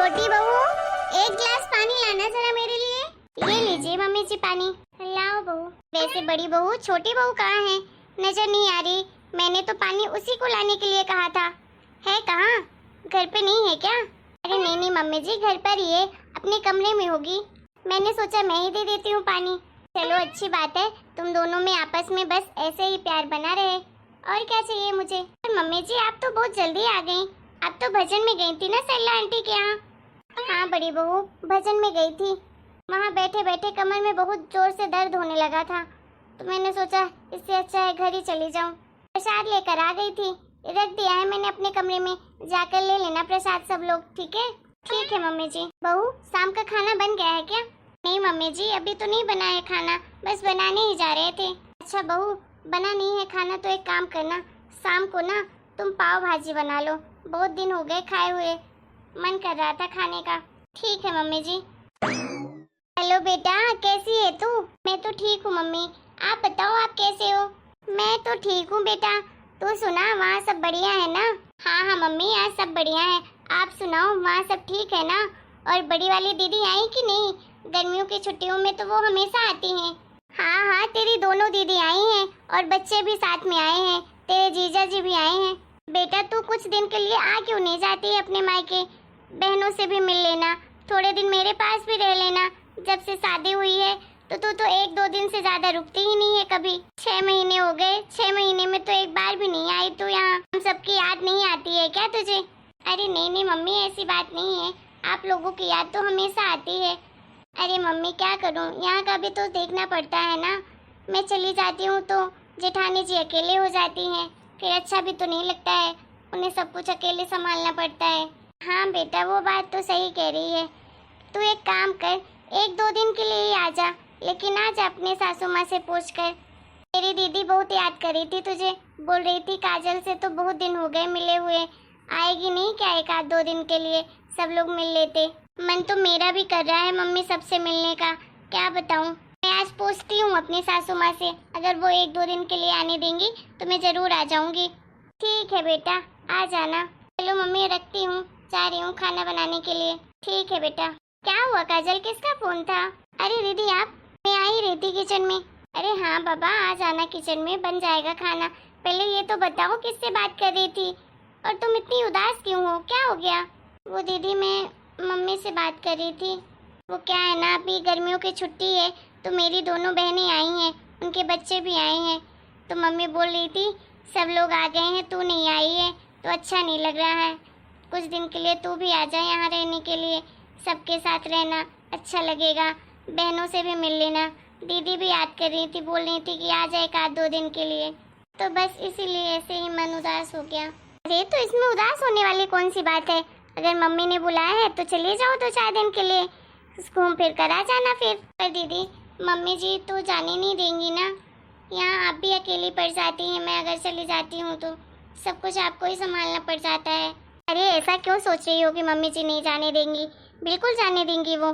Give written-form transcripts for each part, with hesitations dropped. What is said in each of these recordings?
छोटी बहू, एक गिलास पानी लाना जरा मेरे लिए। ये लीजिए मम्मी जी पानी। लाओ बहू। वैसे बड़ी बहू छोटी बहू कहाँ है? नजर नहीं आ रही। मैंने तो पानी उसी को लाने के लिए कहा था। है कहाँ? घर पे नहीं है क्या? अरे नहीं नहीं मम्मी जी, घर पर ही है, अपने कमरे में होगी। मैंने सोचा मैं ही दे देती हूँ पानी। चलो अच्छी बात है, तुम दोनों में आपस में बस ऐसे ही प्यार बना रहे। और क्या चाहिए मुझे? मम्मी जी आप तो बहुत जल्दी आ गई। आप तो भजन में गई थी ना सरला आंटी के यहाँ? हाँ बड़ी बहू, भजन में गई थी। वहाँ बैठे बैठे कमर में बहुत जोर से दर्द होने लगा था, तो मैंने सोचा इससे अच्छा है घर ही चली जाऊँ। प्रसाद लेकर आ गई थी, रख दिया है मैंने अपने कमरे में, जाकर ले लेना प्रसाद सब लोग। ठीक है? ठीक है मम्मी जी। बहू शाम का खाना बन गया है क्या? नहीं मम्मी जी, अभी तो नहीं बना है खाना, बस बनाने ही जा रहे थे। अच्छा बहू, बना नहीं है खाना तो एक काम करना, शाम को ना तुम पाव भाजी बना लो, बहुत दिन हो गए खाए हुए, मन कर रहा था खाने का। ठीक है मम्मी जी। हेलो बेटा, कैसी है तू? मैं तो ठीक हूँ मम्मी, आप बताओ आप कैसे हो? मैं तो ठीक हूँ बेटा। तू सुना वहाँ सब बढ़िया है ना? हाँ हाँ मम्मी, यहाँ सब बढ़िया है। आप सुनाओ वहाँ सब ठीक है ना? और बड़ी वाली दीदी आई कि नहीं? गर्मियों की छुट्टियों में तो वो हमेशा आती हैं। हाँ हाँ, तेरी दोनों दीदी आई हैं और बच्चे भी साथ में आए हैं, तेरे जीजा जी भी आए हैं। बेटा तू कुछ दिन के लिए आ क्यों नहीं जाती है अपने मायके? बहनों से भी मिल लेना, थोड़े दिन मेरे पास भी रह लेना। जब से शादी हुई है तो तू तो एक दो दिन से ज्यादा रुकती ही नहीं है कभी। 6 महीने हो गए, 6 महीने में तो एक बार भी नहीं आई तू यहाँ। हम सबकी याद नहीं आती है क्या तुझे? अरे नहीं नहीं मम्मी, ऐसी बात नहीं है, आप लोगों की याद तो हमेशा आती है। अरे मम्मी क्या करूँ, यहाँ का भी तो देखना पड़ता है ना। मैं चली जाती हूँ तो जेठानी जी अकेले हो जाती हैं, फिर अच्छा भी तो नहीं लगता है, उन्हें सब कुछ अकेले संभालना पड़ता है। हाँ बेटा वो बात तो सही कह रही है। तू एक काम कर, एक दो दिन के लिए ही आ जा, लेकिन आज अपने सासू माँ से पूछ कर। मेरी दीदी बहुत याद कर रही थी तुझे, बोल रही थी काजल से तो बहुत दिन हो गए मिले हुए, आएगी नहीं क्या एक आध दो दिन के लिए, सब लोग मिल लेते। मन तो मेरा भी कर रहा है मम्मी सबसे मिलने का, क्या बताऊँ। मैं आज पूछती हूँ अपनी सासू माँ से, अगर वो एक दो दिन के लिए आने देंगी तो मैं जरूर आ जाऊँगी। ठीक है बेटा, आ जाना। चलो मम्मी रखती हूँ, जा रही हूँ खाना बनाने के लिए। ठीक है बेटा। क्या हुआ काजल, किसका फोन था? अरे दीदी आप, मैं आ ही रही थी किचन में। अरे हाँ बाबा, आ जाना किचन में, बन जाएगा खाना। पहले ये तो बताओ किससे बात कर रही थी, और तुम इतनी उदास क्यों हो, क्या हो गया? वो दीदी मैं मम्मी से बात कर रही थी। वो क्या है ना, अभी गर्मियों की छुट्टी है तो मेरी दोनों बहनें आई हैं, उनके बच्चे भी आए हैं, तो मम्मी बोल रही थी सब लोग आ गए हैं, तू नहीं आई है तो अच्छा नहीं लग रहा है, कुछ दिन के लिए तू भी आ जा यहाँ रहने के लिए, सबके साथ रहना अच्छा लगेगा, बहनों से भी मिल लेना। दीदी भी याद कर रही थी, बोल रही थी कि आ जाए एक आध दो दिन के लिए, तो बस इसीलिए ऐसे ही मन उदास हो गया। अरे तो इसमें उदास होने वाली कौन सी बात है, अगर मम्मी ने बुलाया है तो चले जाओ 2-4 दिन के लिए, घूम फिर कर आ जाना फिर। पर दीदी मम्मी जी तो जाने नहीं देंगी ना, यहाँ आप भी अकेली पड़ जाती हैं, मैं अगर चली जाती हूँ तो सब कुछ आपको ही संभालना पड़ जाता है। अरे ऐसा क्यों सोच रही हो कि मम्मी जी नहीं जाने देंगी, बिल्कुल जाने देंगी वो,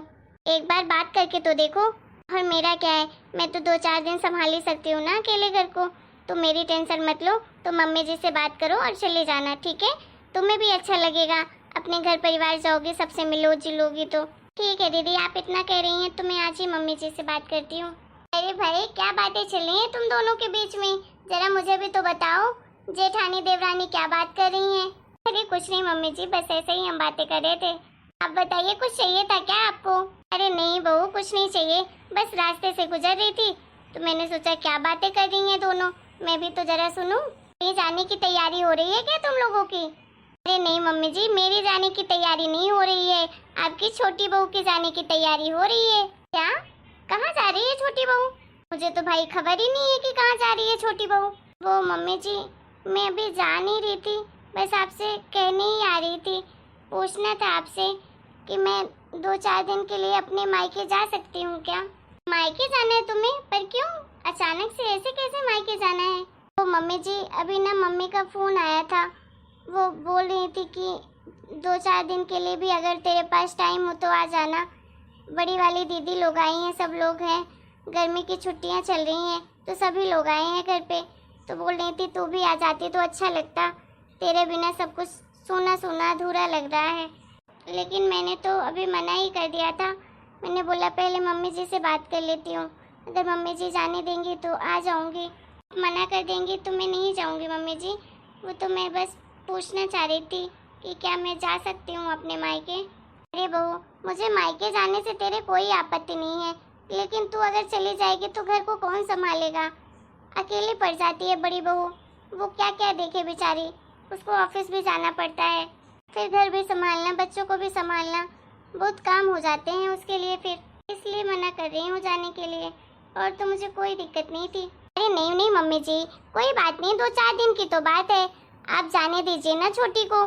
एक बार बात करके तो देखो। और मेरा क्या है, मैं तो 2-4 दिन संभाल ही सकती हूँ ना अकेले घर को, तो मेरी टेंशन मत लो, तो मम्मी जी से बात करो और चले जाना, ठीक है? तुम्हें भी अच्छा लगेगा, अपने घर परिवार जाओगी, सबसे मिलो जुलोगी तो। ठीक है दीदी, आप इतना कह रही हैं तो मैं आज ही मम्मी जी से बात करती हूँ। अरे भाई क्या बातें चल रही हैं तुम दोनों के बीच में, जरा मुझे भी तो बताओ, जेठानी देवरानी क्या बात कर रही हैं? अरे कुछ नहीं मम्मी जी, बस ऐसे ही हम बातें कर रहे थे। आप बताइए, कुछ चाहिए था क्या आपको? अरे नहीं बहू, कुछ नहीं चाहिए, बस रास्ते से गुजर रही थी तो मैंने सोचा क्या बातें कर रही हैं दोनों, मैं भी तो जरा सुनूं। कहीं जाने की तैयारी हो रही है क्या तुम लोगों की? अरे नहीं मम्मी जी, मेरी जाने की तैयारी नहीं हो रही है, आपकी छोटी बहू की जाने की तैयारी हो रही है। क्या? कहाँ जा रही है छोटी बहू? मुझे तो भाई खबर ही नहीं है कि कहाँ जा रही है छोटी बहू। वो मम्मी जी मैं अभी जा नहीं रही थी, बस आपसे कहने ही आ रही थी, पूछना था आपसे कि मैं 2-4 दिन के लिए अपने मायके जा सकती हूँ क्या? मायके जाना है तुम्हें? पर क्यों अचानक से, ऐसे कैसे मायके जाना है? वो मम्मी जी अभी ना मम्मी का फ़ोन आया था, वो बोल रही थी कि 2-4 दिन के लिए भी अगर तेरे पास टाइम हो तो आ जाना, बड़ी वाली दीदी लोग आई हैं, सब लोग हैं, गर्मी की छुट्टियां चल रही हैं तो सभी लोग आए हैं घर पे, तो बोल रही थी तू भी आ जाती तो अच्छा लगता, तेरे बिना सब कुछ सूना सूना अधूरा लग रहा है। लेकिन मैंने तो अभी मना ही कर दिया था। मैंने बोला पहले मम्मी जी से बात कर लेती हूँ, अगर मम्मी जी जाने देंगी तो आ जाऊँगी, मना कर देंगी तो मैं नहीं जाऊँगी मम्मी जी। वो तो मैं बस पूछना चाह रही थी कि क्या मैं जा सकती हूँ अपने मायके। अरे बहू, मुझे मायके जाने से तेरे कोई आपत्ति नहीं है, लेकिन तू अगर चली जाएगी तो घर को कौन संभालेगा? अकेली पड़ जाती है बड़ी बहू, वो क्या क्या देखे बेचारी, उसको ऑफिस भी जाना पड़ता है, फिर घर भी संभालना, बच्चों को भी संभालना, बहुत काम हो जाते हैं उसके लिए, फिर इसलिए मना कर रही हूँ जाने के लिए। और तो मुझे कोई दिक्कत नहीं थी। अरे नहीं नहीं मम्मी जी, कोई बात नहीं, 2-4 दिन की तो बात है, आप जाने दीजिए ना छोटी को,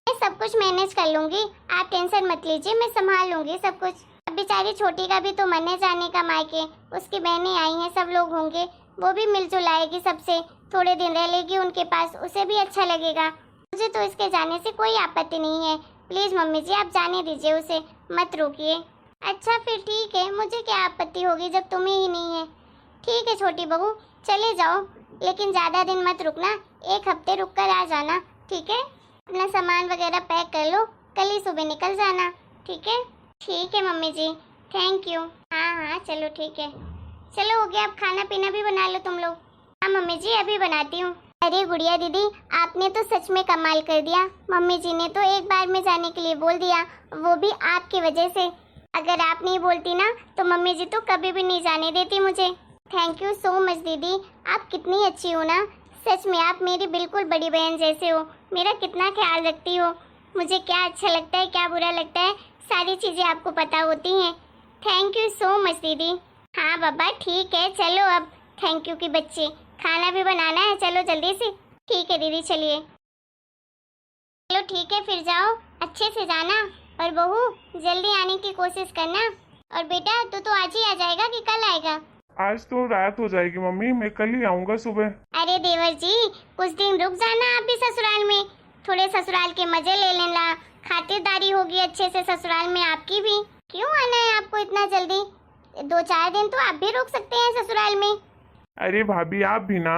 मैं सब कुछ मैनेज कर लूँगी, आप टेंशन मत लीजिए, मैं संभाल लूँगी सब कुछ। अब बेचारी छोटी का भी तो मन है जाने का मायके, उसकी बहनें आई हैं, सब लोग होंगे, वो भी मिलजुल आएगी सबसे, थोड़े दिन रह लेगी उनके पास, उसे भी अच्छा लगेगा। मुझे तो इसके जाने से कोई आपत्ति नहीं है, प्लीज़ मम्मी जी आप जाने दीजिए उसे, मत रोकिए। अच्छा फिर ठीक है, मुझे क्या आपत्ति होगी जब तुम्हें ही नहीं है। ठीक है छोटी बहू, चले जाओ, लेकिन ज़्यादा दिन मत रुकना, 1 हफ्ते रुक कर आ जाना, ठीक है? अपना सामान वगैरह पैक कर लो, कल ही सुबह निकल जाना, ठीक है? ठीक है मम्मी जी, थैंक यू। हाँ चलो ठीक है, चलो हो गया, अब खाना पीना भी बना लो तुम लोग। हाँ मम्मी जी अभी बनाती हूँ। अरे गुड़िया दीदी, आपने तो सच में कमाल कर दिया, मम्मी जी ने तो एक बार में जाने के लिए बोल दिया, वो भी आपकी वजह से। अगर आप नहीं बोलती ना तो मम्मी जी तो कभी भी नहीं जाने देती मुझे। थैंक यू सो मच दीदी, आप कितनी अच्छी हो ना, सच में आप मेरी बिल्कुल बड़ी बहन जैसे हो, मेरा कितना ख्याल रखती हो, मुझे क्या अच्छा लगता है क्या बुरा लगता है सारी चीज़ें आपको पता होती हैं। थैंक यू सो मच दीदी। हाँ बाबा ठीक है, चलो अब थैंक यू की बच्चे, खाना भी बनाना है, चलो जल्दी से। ठीक है दीदी चलिए। चलो ठीक है फिर जाओ, अच्छे से जाना, और बहू जल्दी आने की कोशिश करना। और बेटा तू तो आज ही आ जाएगा कि कल आएगा? आज तो रात हो जाएगी मम्मी, मैं कल ही आऊँगा सुबह। अरे देवर जी कुछ दिन रुक जाना आप भी ससुराल में, थोड़े ससुराल के मजे ले लेना, खातिरदारी होगी अच्छे से ससुराल में आपकी भी। क्यों आना है आपको इतना जल्दी? 2-4 दिन तो आप भी रुक सकते हैं ससुराल में। अरे भाभी आप भी ना,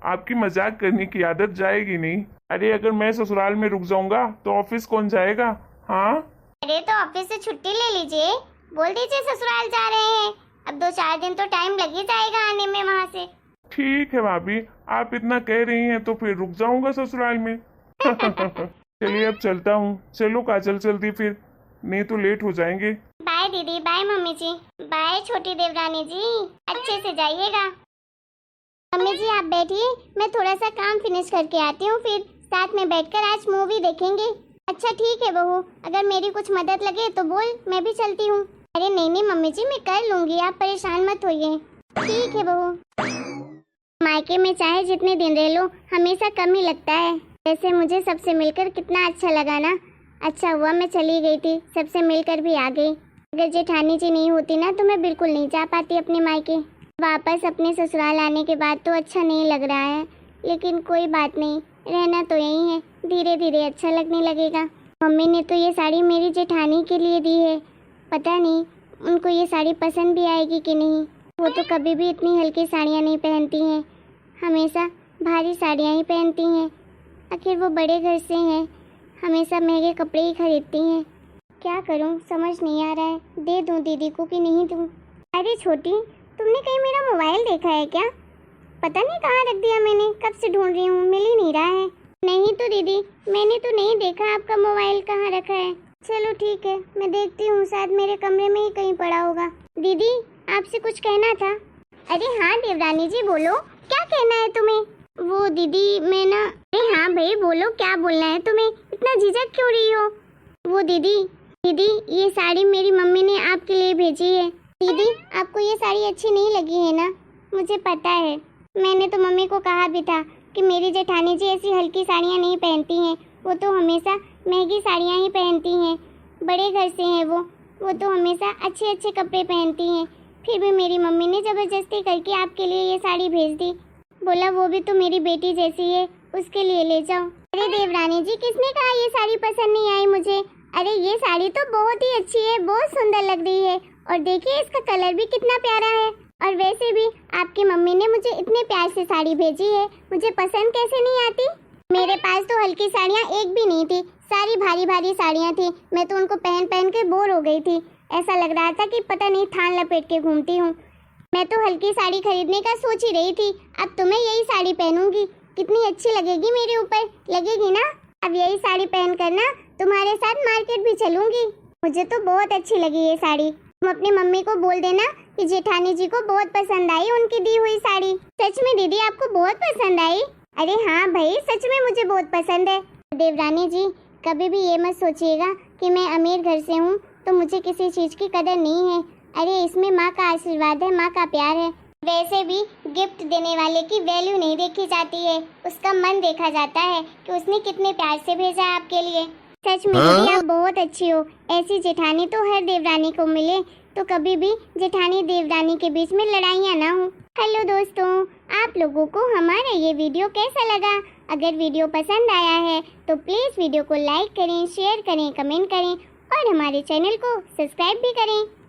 आपकी मजाक करने की आदत जाएगी नहीं। अरे अगर मैं ससुराल में रुक जाऊंगा तो ऑफिस कौन जाएगा? हाँ अरे तो ऑफिस से छुट्टी ले लीजिए, बोल दीजिए ससुराल जा रहे हैं, अब 2-4 दिन तो टाइम लग ही जाएगा आने में वहाँ से। ठीक है भाभी, आप इतना कह रही हैं तो फिर रुक जाऊंगा ससुराल में। चलिए अब चलता हूँ, चलो काजल जल्दी फिर, नहीं तो लेट हो जाएंगे। बाय दीदी, बाय मम्मी जी, बाय छोटी देवरानी जी, अच्छे से जाइएगा। मम्मी जी आप बैठिए, मैं थोड़ा सा काम फिनिश करके आती हूँ, फिर साथ में बैठकर आज मूवी देखेंगे। अच्छा ठीक है बहू, अगर मेरी कुछ मदद लगे तो बोल, मैं भी चलती हूँ। अरे नहीं नहीं मम्मी जी मैं कर लूँगी, आप परेशान मत होइए। ठीक है बहू। मायके में चाहे जितने दिन रह लो हमेशा कम ही लगता है। वैसे मुझे सबसे मिलकर कितना अच्छा लगा ना, अच्छा हुआ मैं चली गई थी, सबसे मिलकर भी आ गई। अगर जेठानी जी नहीं होती ना तो मैं बिल्कुल नहीं जा पाती अपने मायके। वापस अपने ससुराल आने के बाद तो अच्छा नहीं लग रहा है, लेकिन कोई बात नहीं, रहना तो यही है, धीरे धीरे अच्छा लगने लगेगा। मम्मी ने तो ये साड़ी मेरी जेठानी के लिए दी है, पता नहीं उनको ये साड़ी पसंद भी आएगी कि नहीं। वो तो कभी भी इतनी हल्की साड़ियाँ नहीं पहनती हैं, हमेशा भारी साड़ियाँ ही पहनती हैं। आखिर वो बड़े घर से हैं, हमेशा महंगे कपड़े ही खरीदती हैं। क्या करूं समझ नहीं आ रहा है, दे दूं दीदी को कि नहीं दूं। अरे छोटी, तुमने कहीं मेरा मोबाइल देखा है क्या? पता नहीं कहाँ रख दिया मैंने, कब से ढूंढ रही हूँ, मिल ही नहीं रहा है। नहीं तो दीदी, मैंने तो नहीं देखा आपका मोबाइल कहाँ रखा है। चलो ठीक है, मैं देखती हूँ, शायद मेरे कमरे में ही कहीं पड़ा होगा। दीदी आपसे कुछ कहना था। अरे हाँ देवरानी जी बोलो, क्या कहना है तुम्हें? वो दीदी मैं ना, अरे हाँ भाई बोलो, क्या बोलना है तुम्हें, इतना झिझक क्यों रही हो? वो दीदी ये साड़ी मेरी मम्मी ने आपके लिए भेजी है। दीदी आपको ये साड़ी अच्छी नहीं लगी है ना? मुझे पता है, मैंने तो मम्मी को कहा भी था कि मेरी जेठानी जी ऐसी हल्की साड़ियाँ नहीं पहनती हैं, वो तो हमेशा महंगी साड़ियाँ ही पहनती हैं, बड़े घर से हैं वो तो हमेशा अच्छे अच्छे कपड़े पहनती हैं। फिर भी मेरी मम्मी ने ज़बरदस्ती करके आपके लिए ये साड़ी भेज दी, बोला वो भी तो मेरी बेटी जैसी है, उसके लिए ले जाओ। अरे देवरानी जी किसने कहा ये साड़ी पसंद नहीं आई मुझे? अरे ये साड़ी तो बहुत ही अच्छी है, बहुत सुंदर लग रही है, और देखिए इसका कलर भी कितना प्यारा है। और वैसे भी आपकी मम्मी ने मुझे इतने प्यार से साड़ी भेजी है, मुझे पसंद कैसे नहीं आती? मेरे पास तो हल्की साड़ियाँ एक भी नहीं थी, सारी भारी भारी साड़ियाँ थी, मैं तो उनको पहन पहन के बोर हो गई थी। ऐसा लग रहा था कि पता नहीं थान लपेट के घूमती हूँ। मैं तो हल्की साड़ी खरीदने का सोच ही रही थी। अब तो मैं यही साड़ी पहनूंगी, कितनी अच्छी लगेगी मेरे ऊपर, लगेगी ना? अब यही साड़ी पहन कर ना तुम्हारे साथ मार्केट भी चलूंगी। मुझे तो बहुत अच्छी लगी ये साड़ी। तुम अपनी मम्मी को बोल देना कि जेठानी जी को बहुत पसंद आई उनकी दी हुई साड़ी। सच में दीदी आपको बहुत पसंद आई? अरे हाँ भाई, सच में मुझे बहुत पसंद है। देवरानी जी, कभी भी ये मत सोचिएगा कि मैं अमीर घर से हूँ तो मुझे किसी चीज़ की कदर नहीं है। अरे इसमें माँ का आशीर्वाद है, माँ का प्यार है। वैसे भी गिफ्ट देने वाले की वैल्यू नहीं देखी जाती है, उसका मन देखा जाता है कि उसने कितने प्यार से भेजा है आपके लिए। सच में दीदी आप बहुत अच्छी हो। ऐसी जेठानी तो हर देवरानी को मिले तो कभी भी जेठानी देवरानी के बीच में लड़ाइयाँ ना हो। हेलो दोस्तों, आप लोगों को हमारा ये वीडियो कैसा लगा? अगर वीडियो पसंद आया है तो प्लीज़ वीडियो को लाइक करें, शेयर करें, कमेंट करें और हमारे चैनल को सब्सक्राइब भी करें।